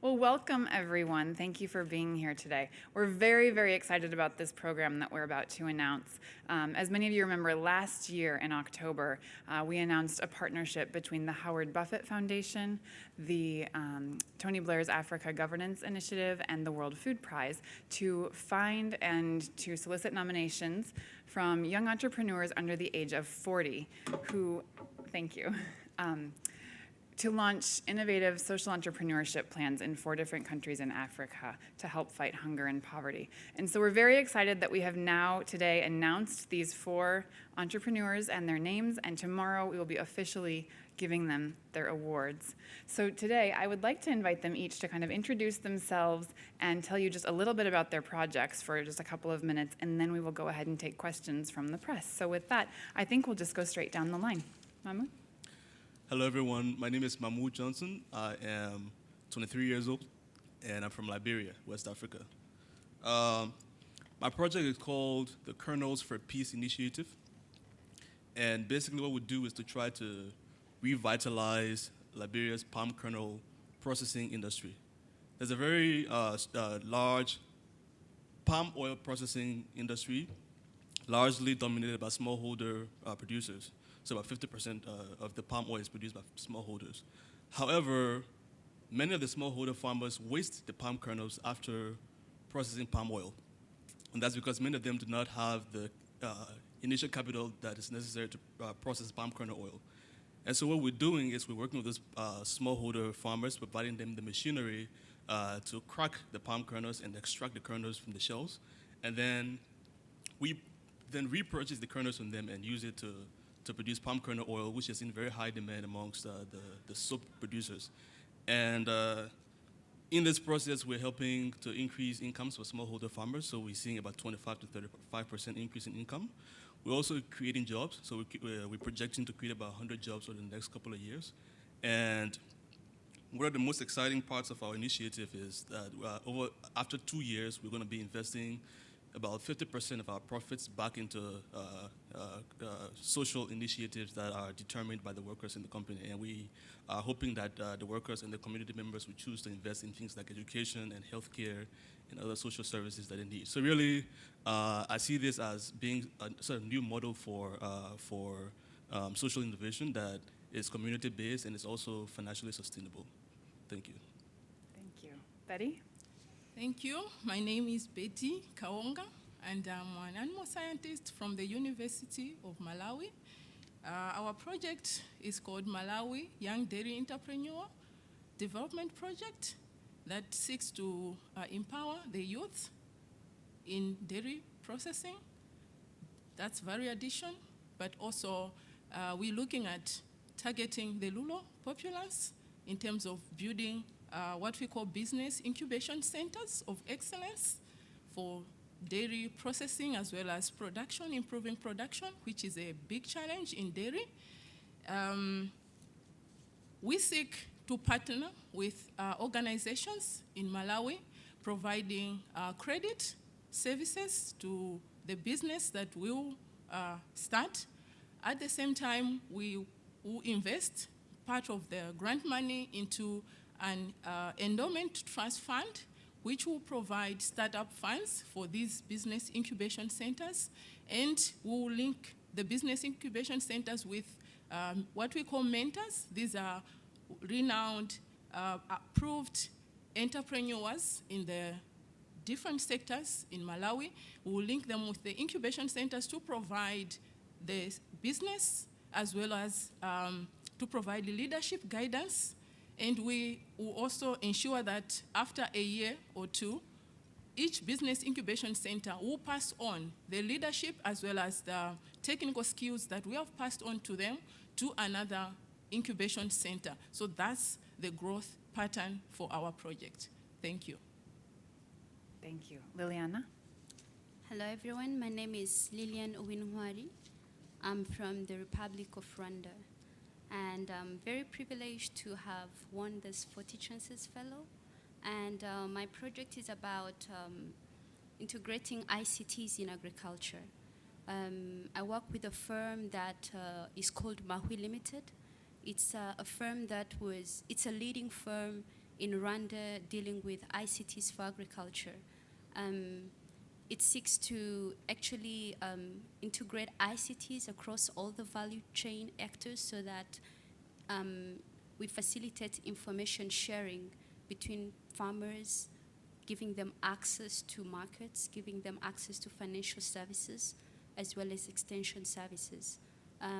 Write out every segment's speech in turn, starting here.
Well, welcome everyone. Thank you for being here today. We're very, very excited about this program that we're about to announce. As many of you remember, last year in October, we announced a partnership between the Howard Buffett Foundation, the Tony Blair's Africa Governance Initiative, and the World Food Prize to find and to solicit nominations from young entrepreneurs under the age of 40 who, thank you, to launch innovative social entrepreneurship plans in 4 different countries in Africa to help fight hunger and poverty. And so we're very excited that we have now today announced these 4 entrepreneurs and their names, and tomorrow we will be officially giving them their awards. So today I would like to invite them each to kind of introduce themselves and tell you just a little bit about their projects for just a couple of minutes, and then we will go ahead and take questions from the press. So with that, I think we'll just go straight down the line. Mamu? Hello, everyone. My name is Mahmoud Johnson. I am 23 years old, and I'm from Liberia, West Africa. My project is called the Kernels for Peace Initiative. And basically what we do is to try to revitalize Liberia's palm kernel processing industry. There's a very large palm oil processing industry, largely dominated by smallholder producers. So about 50% of the palm oil is produced by smallholders. However, many of the smallholder farmers waste the palm kernels after processing palm oil. And that's because many of them do not have the initial capital that is necessary to process palm kernel oil. And so what we're doing is we're working with those smallholder farmers, providing them the machinery to crack the palm kernels and extract the kernels from the shells. And then we repurchase the kernels from them and use it to produce palm kernel oil, which is in very high demand amongst the soap producers. And in this process, we're helping to increase incomes for smallholder farmers, so we're seeing about 25 to 35% increase in income. We're also creating jobs, so we're projecting to create about 100 jobs over the next couple of years. And one of the most exciting parts of our initiative is that after 2 years, we're going to be investing about 50% of our profits back into social initiatives that are determined by the workers in the company. And we are hoping that the workers and the community members will choose to invest in things like education and healthcare and other social services that they need. So really, I see this as being a sort of new model for social innovation that is community-based and is also financially sustainable. Thank you. Thank you. Betty? Thank you. My name is Betty Kaonga, and I'm an animal scientist from the University of Malawi. Our project is called Malawi Young Dairy Entrepreneur Development Project that seeks to empower the youth in dairy processing. That's value addition, but also we're looking at targeting the rural populace in terms of building what we call business incubation centers of excellence for dairy processing as well as production, improving production, which is a big challenge in dairy. We seek to partner with organizations in Malawi, providing credit services to the business that will start. At the same time, we will invest part of the grant money into an endowment trust fund, which will provide startup funds for these business incubation centers, and we will link the business incubation centers with what we call mentors. These are renowned, approved entrepreneurs in the different sectors in Malawi. We will link them with the incubation centers to provide the business as well as to provide the leadership guidance. And we will also ensure that after a year or 2, each business incubation center will pass on the leadership as well as the technical skills that we have passed on to them to another incubation center. So that's the growth pattern for our project. Thank you. Thank you. Liliana? Hello, everyone. My name is Lilian Owinwari. I'm from the Republic of Rwanda. And I'm very privileged to have won this 40 Chances Fellow. And my project is about integrating ICTs in agriculture. I work with a firm that is called Mahui Limited. It's a firm it's a leading firm in Rwanda dealing with ICTs for agriculture. It seeks to actually integrate ICTs across all the value chain actors so that we facilitate information sharing between farmers, giving them access to markets, giving them access to financial services, as well as extension services.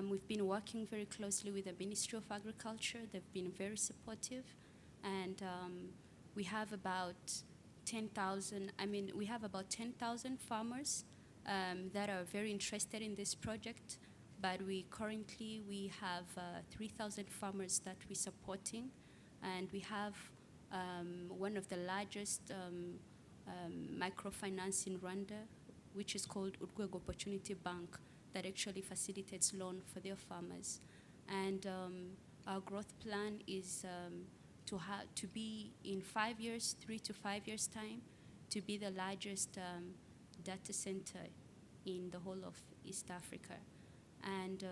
We've been working very closely with the Ministry of Agriculture. They've been very supportive, and we have about 10,000. We have about 10,000 farmers that are very interested in this project. But we have 3,000 farmers that we're supporting, and we have one of the largest microfinance in Rwanda, which is called Urwego Opportunity Bank, that actually facilitates loan for their farmers. And our growth plan is to be in 5 years, 3 to 5 years time, to be the largest data center in the whole of East Africa. And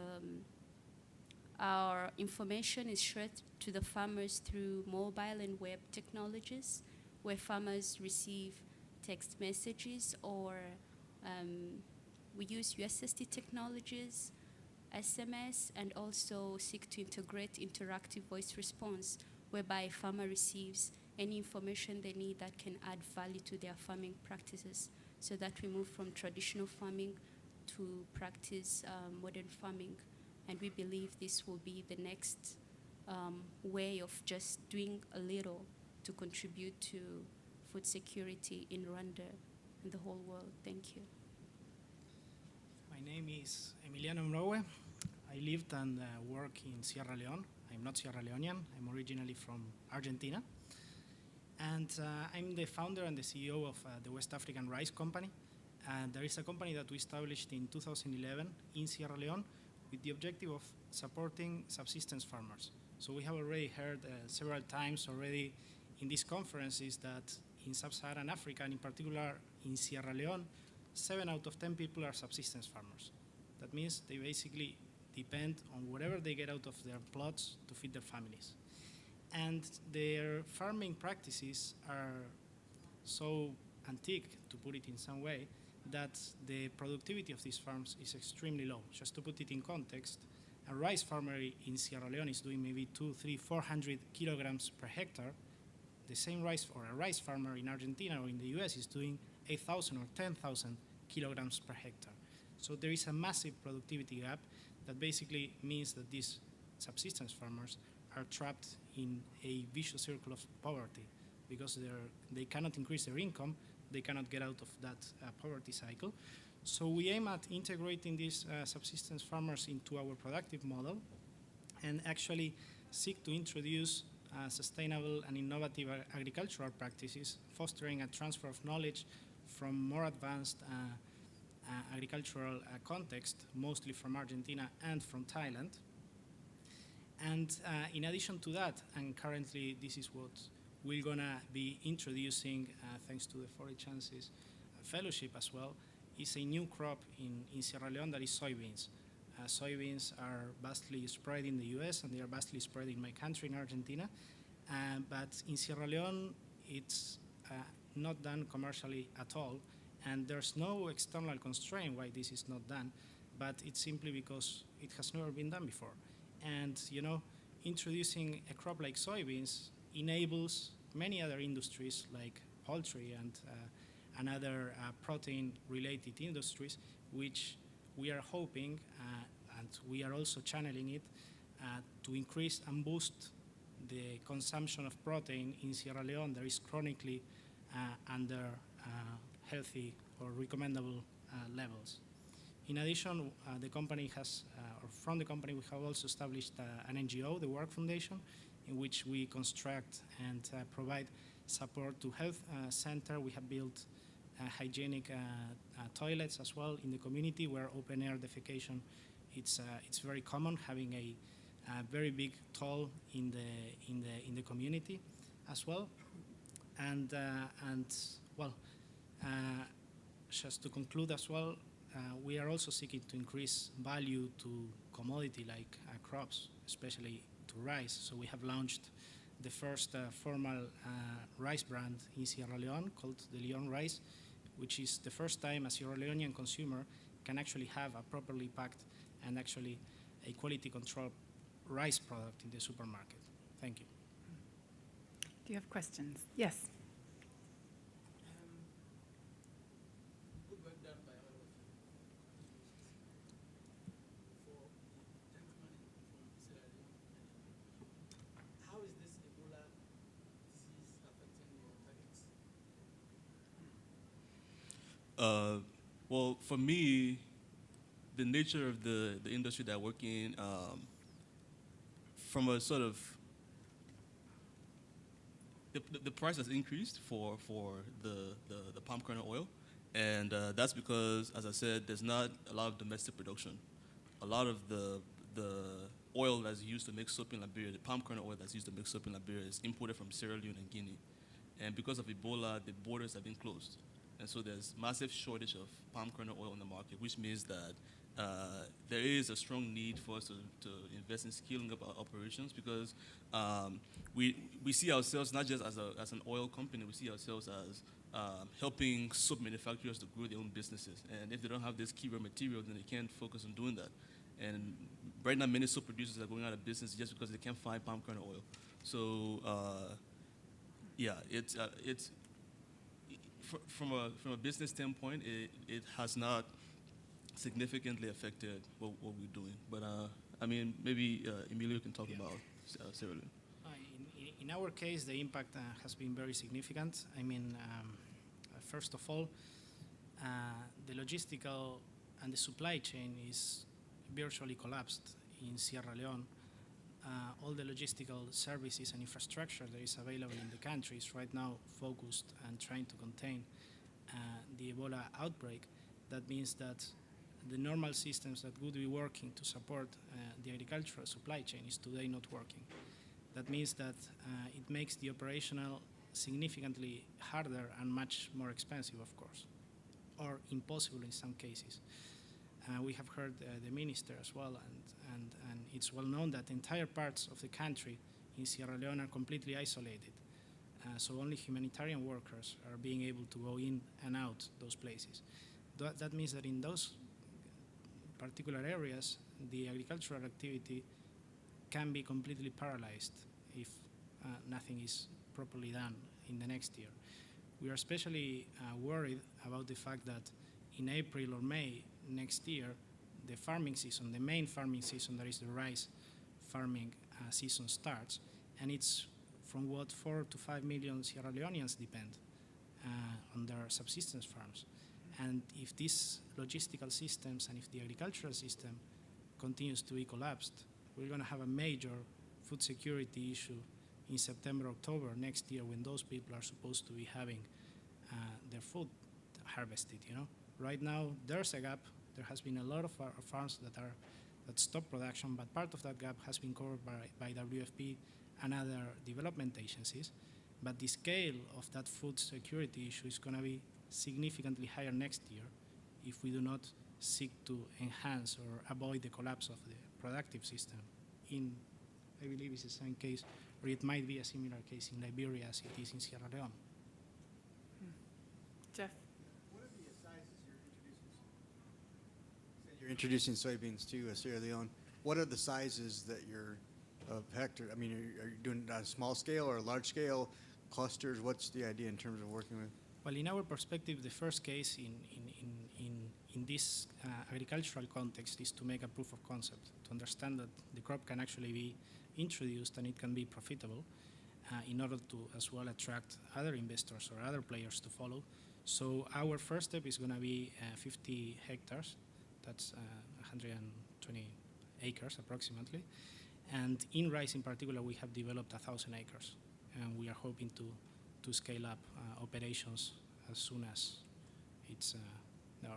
our information is shared to the farmers through mobile and web technologies, where farmers receive text messages, or we use USSD technologies, SMS, and also seek to integrate interactive voice response, whereby a farmer receives any information they need that can add value to their farming practices, so that we move from traditional farming to practice modern farming. And we believe this will be the next way of just doing a little to contribute to food security in Rwanda and the whole world. Thank you. My name is Emiliano Mrowe. I lived and work in Sierra Leone. I'm not Sierra Leonean. I'm originally from Argentina. And I'm the founder and the CEO of the West African Rice Company. And there is a company that we established in 2011 in Sierra Leone with the objective of supporting subsistence farmers. So we have already heard several times already in these conferences that in sub-Saharan Africa, and in particular in Sierra Leone, 7 out of 10 people are subsistence farmers. That means they basically depend on whatever they get out of their plots to feed their families. And their farming practices are so antique, to put it in some way, that the productivity of these farms is extremely low. Just to put it in context, a rice farmer in Sierra Leone is doing maybe 200, 300, 400 kilograms per hectare. The same rice, or a rice farmer in Argentina or in the US is doing 8,000 or 10,000 kilograms per hectare. So there is a massive productivity gap that basically means that these subsistence farmers are trapped in a vicious circle of poverty because they cannot increase their income, they cannot get out of that poverty cycle. So we aim at integrating these subsistence farmers into our productive model and actually seek to introduce sustainable and innovative agricultural practices, fostering a transfer of knowledge from more advanced agricultural context, mostly from Argentina and from Thailand. And in addition to that, and currently this is what we're gonna be introducing, thanks to the 40 Chances Fellowship as well, is a new crop in Sierra Leone that is soybeans. Soybeans are vastly spread in the US and they are vastly spread in my country, in Argentina. But in Sierra Leone, it's not done commercially at all. And there's no external constraint why this is not done, but it's simply because it has never been done before. And, you know, introducing a crop like soybeans enables many other industries like poultry and other protein-related industries, which we are hoping, and we are also channeling it, to increase and boost the consumption of protein in Sierra Leone that is chronically under healthy or recommendable levels. In addition, the company has, or from the company, we have also established an NGO, the Work Foundation, in which we construct and provide support to health center. We have built hygienic toilets as well in the community where open air defecation it's very common, having a very big toll in the community as well. And well, just to conclude as well, we are also seeking to increase value to commodity like crops, especially to rice. So we have launched the first formal rice brand in Sierra Leone called the Leon Rice, which is the first time a Sierra Leonean consumer can actually have a properly packed and actually a quality control rice product in the supermarket. Thank you. Do you have questions? Yes. Good work done by all of you. For the gentleman from Sierra Leone, how is this Ebola disease affecting your targets? Well, for me, the nature of the industry that I work in, from a sort of the price has increased for the palm kernel oil, and that's because, as I said, there's not a lot of domestic production. A lot of the oil that's used to make soap in Liberia, the palm kernel oil that's used to make soap in Liberia, is imported from Sierra Leone and Guinea. And because of Ebola, the borders have been closed. And so there's massive shortage of palm kernel oil in the market, which means that there is a strong need for us to invest in scaling up our operations, because we see ourselves not just as an oil company, we see ourselves as helping soap manufacturers to grow their own businesses. And if they don't have this key raw material, then they can't focus on doing that. And right now, many soap producers are going out of business just because they can't find palm kernel oil. So yeah, it's from a business standpoint, it has not significantly affected what we're doing. But I mean, maybe Emilio can talk about Sierra Leone. In our case, the impact has been very significant. I mean, first of all, the logistical and the supply chain is virtually collapsed in Sierra Leone. All the logistical services and infrastructure that is available in the country is right now focused and trying to contain the Ebola outbreak. That means that the normal systems that would be working to support the agricultural supply chain is today not working. That means that it makes the operational significantly harder and much more expensive, of course, or impossible in some cases. We have heard the minister as well, and it's well known that entire parts of the country in Sierra Leone are completely isolated. So only humanitarian workers are being able to go in and out those places. That means that in those particular areas, the agricultural activity can be completely paralyzed if nothing is properly done in the next year. We are especially worried about the fact that in April or May next year, the farming season, the main farming season, that is the rice farming season, starts, and it's from what 4 to 5 million Sierra Leoneans depend on their subsistence farms. And if these logistical systems and if the agricultural system continues to be collapsed, we're going to have a major food security issue in September, October next year, when those people are supposed to be having their food harvested. You know, right now there's a gap. There has been a lot of farms that stop production, but part of that gap has been covered by WFP and other development agencies. But the scale of that food security issue is going to be significantly higher next year if we do not seek to enhance or avoid the collapse of the productive system. I believe it's the same case, or it might be a similar case in Liberia as it is in Sierra Leone. Jeff? What are the sizes you're introducing? You said you're introducing soybeans to Sierra Leone. What are the sizes that you're of hectare? I mean, are you doing it on a small scale or a large scale, clusters? What's the idea in terms of working with? Well, in our perspective, the first case in this agricultural context is to make a proof of concept, to understand that the crop can actually be introduced and it can be profitable in order to as well attract other investors or other players to follow. So our first step is going to be 50 hectares. That's 120 acres approximately. And in rice in particular, we have developed 1,000 acres. And we are hoping to scale up operations as soon as it's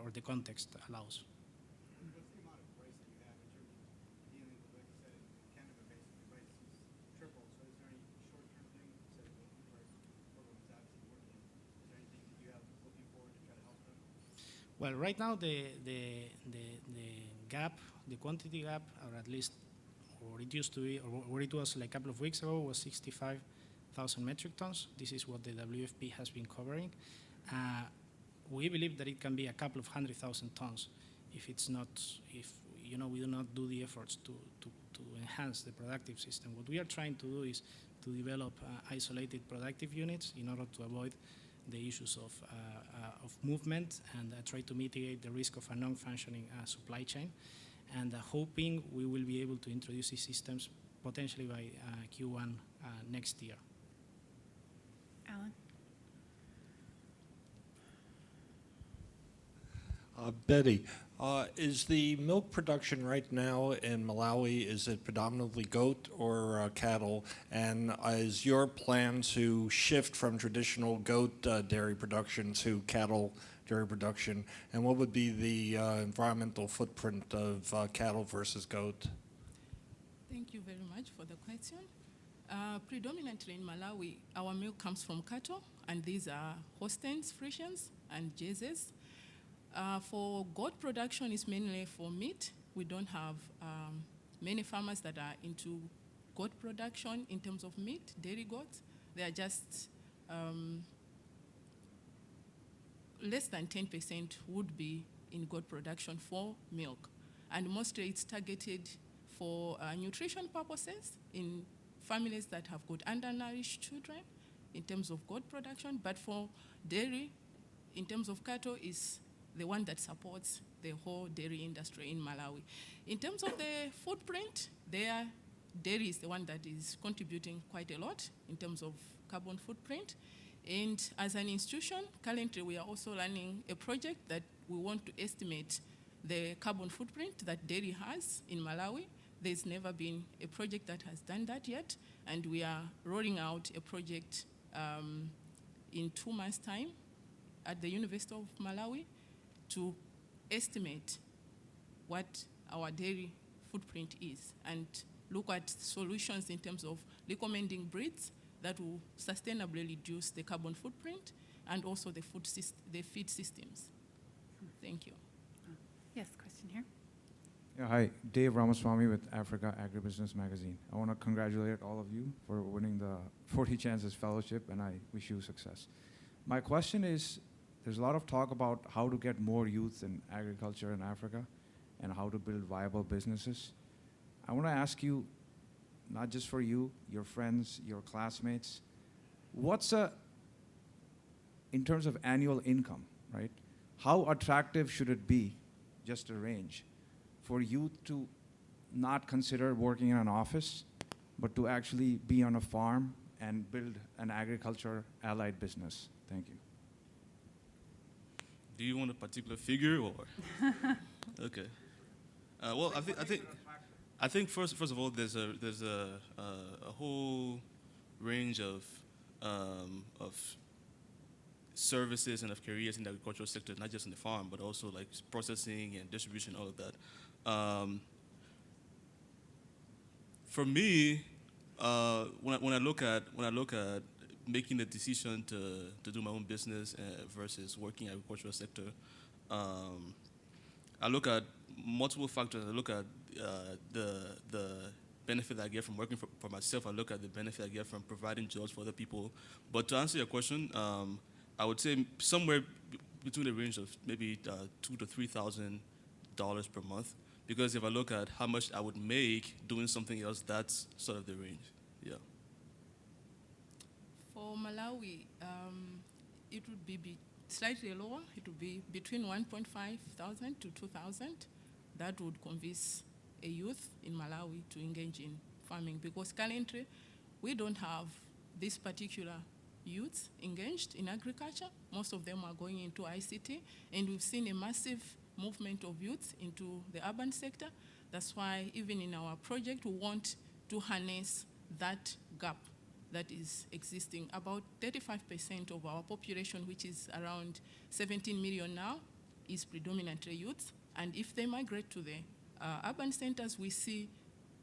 or the context allows. What's the amount of rice that you have in terms of dealing with, like you said, in Canada, basically rice is triple. So is there any short-term thing? You said the food price program is obviously working. Is there anything that you have looking forward to try to help them? Well, right now the gap, the quantity gap, or at least, or it used to be, or where it was like a couple of weeks ago, was 65 1,000 metric tons. This is what the WFP has been covering. We believe that it can be a couple of 100,000 tons if it's not, if we do not do the efforts to enhance the productive system. What we are trying to do is to develop isolated productive units in order to avoid the issues of movement and try to mitigate the risk of a non-functioning supply chain. And hoping we will be able to introduce these systems potentially by Q1 next year. Alan? Betty, is the milk production right now in Malawi, is it predominantly goat or cattle? And is your plan to shift from traditional goat dairy production to cattle dairy production? And what would be the environmental footprint of cattle versus goat? Thank you very much for the question. Predominantly in Malawi, our milk comes from cattle, and these are Holsteins, Friesians, and Jerseys. For goat production, is mainly for meat. We don't have many farmers that are into goat production in terms of meat, dairy goats. They are just less than 10% would be in goat production for milk. And mostly it's targeted for nutrition purposes in families that have got undernourished children in terms of goat production. But for dairy, in terms of cattle, is the one that supports the whole dairy industry in Malawi. In terms of the footprint, dairy is the one that is contributing quite a lot in terms of carbon footprint. And as an institution, currently we are also running a project that we want to estimate the carbon footprint that dairy has in Malawi. There's never been a project that has done that yet, and we are rolling out a project in 2 months' time at the University of Malawi to estimate what our dairy footprint is and look at solutions in terms of recommending breeds that will sustainably reduce the carbon footprint and also the feed systems. Thank you. Yes, question here. Yeah, hi, Dave Ramaswamy with Africa Agribusiness Magazine. I want to congratulate all of you for winning the 40 Chances Fellowship, and I wish you success. My question is, there's a lot of talk about how to get more youth in agriculture in Africa and how to build viable businesses. I want to ask you, not just for you, your friends, your classmates, in terms of annual income, right? How attractive should it be, just a range, for youth to not consider working in an office, but to actually be on a farm and build an agriculture allied business? Thank you. Do you want a particular figure or? Okay. Well, I think first of all, there's a whole range of services and of careers in the agricultural sector, not just in the farm, but also like processing and distribution, all of that. For me, when I look at making the decision to do my own business versus working in the agricultural sector, I look at multiple factors. I look at the benefit I get from working for myself. I look at the benefit I get from providing jobs for other people. But to answer your question, I would say somewhere between the range of maybe $2,000 to $3,000 per month. Because if I look at how much I would make doing something else, that's sort of the range. Yeah. For Malawi, it would be slightly lower. It would be between 1,500 to 2,000. That would convince a youth in Malawi to engage in farming, because currently we don't have this particular youth engaged in agriculture. Most of them are going into ICT, and we've seen a massive movement of youth into the urban sector. That's why even in our project, we want to harness that gap that is existing. About 35% of our population, which is around 17 million now, is predominantly youth. And if they migrate to the urban centers, we see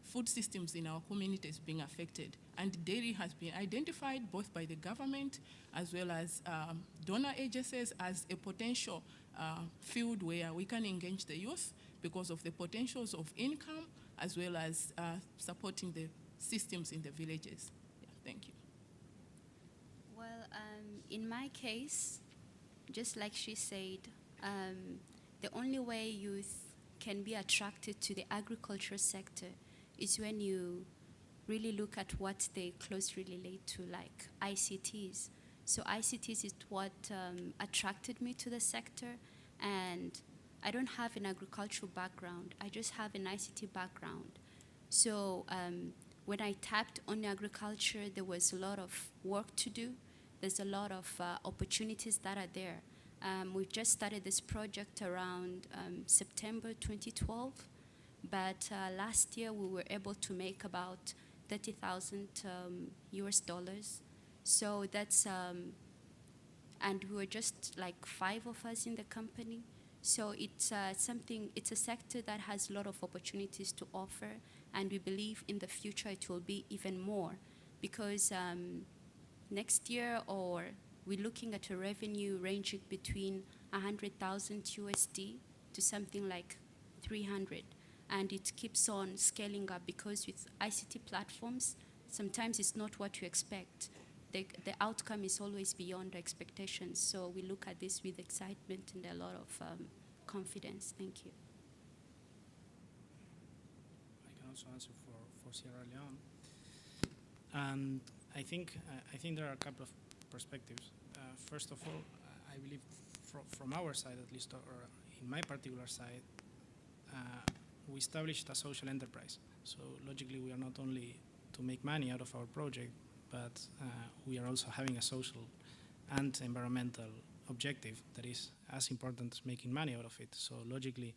food systems in our communities being affected. And dairy has been identified both by the government as well as donor agencies as a potential field where we can engage the youth because of the potentials of income as well as supporting the systems in the villages. Yeah, thank you. In my case, just like she said, the only way youth can be attracted to the agriculture sector is when you really look at what they closely relate to, like ICTs. So ICTs is what attracted me to the sector, and I don't have an agricultural background. I just have an ICT background. So when I tapped on agriculture, there was a lot of work to do. There's a lot of opportunities that are there. We've just started this project around September 2012, but last year we were able to make about 30,000 US dollars. So that's, and we were just like 5 of us in the company. So it's it's a sector that has a lot of opportunities to offer, and we believe in the future it will be even more, because next year, or we're looking at a revenue ranging between 100,000 USD to something like 300. And it keeps on scaling up, because with ICT platforms, sometimes it's not what you expect. The outcome is always beyond expectations. So we look at this with excitement and a lot of confidence. Thank you. I can also answer for Sierra Leone. And I think there are a couple of perspectives. First of all, I believe from our side, at least, or in my particular side, we established a social enterprise. So logically, we are not only to make money out of our project, but we are also having a social and environmental objective that is as important as making money out of it. So logically,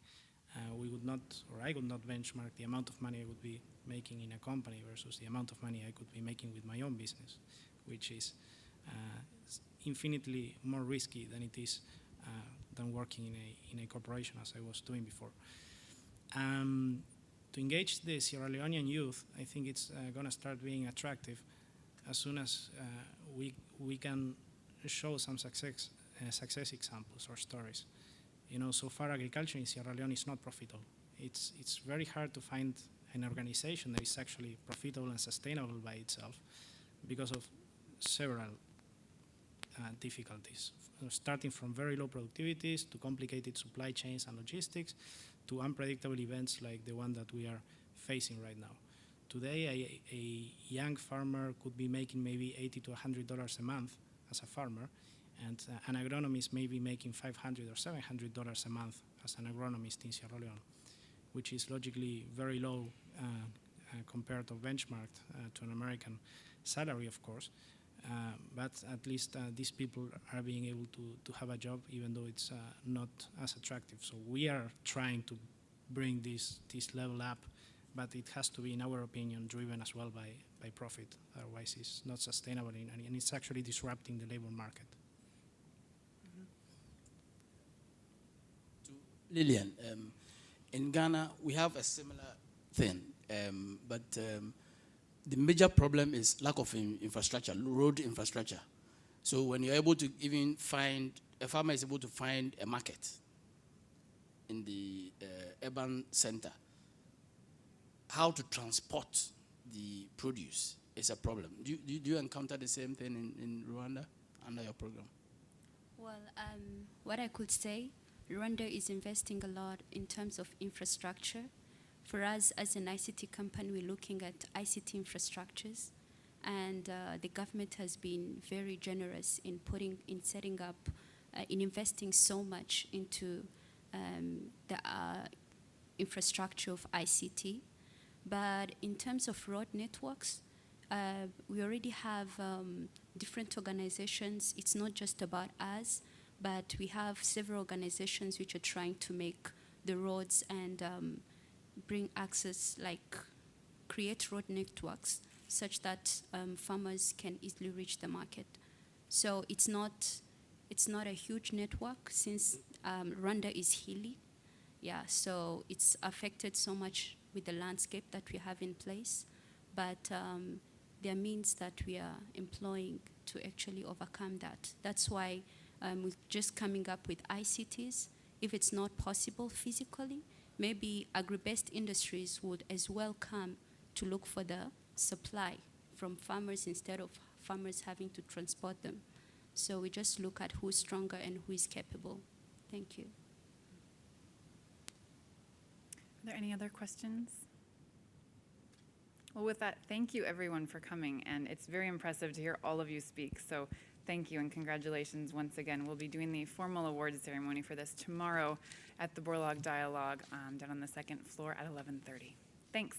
we would not, or I would not benchmark the amount of money I would be making in a company versus the amount of money I could be making with my own business, which is infinitely more risky than it is than working in a corporation, as I was doing before. To engage the Sierra Leonean youth, I think it's going to start being attractive as soon as we can show some success examples or stories. You know, so far agriculture in Sierra Leone is not profitable. It's very hard to find an organization that is actually profitable and sustainable by itself because of several difficulties, starting from very low productivities to complicated supply chains and logistics to unpredictable events like the one that we are facing right now. Today, a young farmer could be making maybe $80 to $100 a month as a farmer, and an agronomist may be making $500 or $700 a month as an agronomist in Sierra Leone, which is logically very low compared to benchmarked to an American salary, of course. But at least these people are being able to have a job, even though it's not as attractive. So we are trying to bring this level up, but it has to be, in our opinion, driven as well by profit. Otherwise, it's not sustainable, and it's actually disrupting the labor market. To Lillian, in Ghana, we have a similar thing, but the major problem is lack of infrastructure, road infrastructure. So when you're able to even find, a farmer is able to find a market in the urban center, how to transport the produce is a problem. Do you encounter the same thing in Rwanda under your program? Well, what I could say, Rwanda is investing a lot in terms of infrastructure. For us, as an ICT company, we're looking at ICT infrastructures, and the government has been very generous in setting up, in investing so much into the infrastructure of ICT. But in terms of road networks, we already have different organizations. It's not just about us, but we have several organizations which are trying to make the roads and bring access, like create road networks such that farmers can easily reach the market. So it's not a huge network, since Rwanda is hilly. Yeah, so it's affected so much with the landscape that we have in place, but there are means that we are employing to actually overcome that. That's why we're just coming up with ICTs. If it's not possible physically, maybe agri-based industries would as well come to look for the supply from farmers instead of farmers having to transport them. So we just look at who's stronger and who is capable. Thank you. Are there any other questions? Well, with that, thank you everyone for coming, and it's very impressive to hear all of you speak. So thank you and congratulations once again. We'll be doing the formal awards ceremony for this tomorrow at the Borlaug Dialogue down on the second floor at 11:30. Thanks.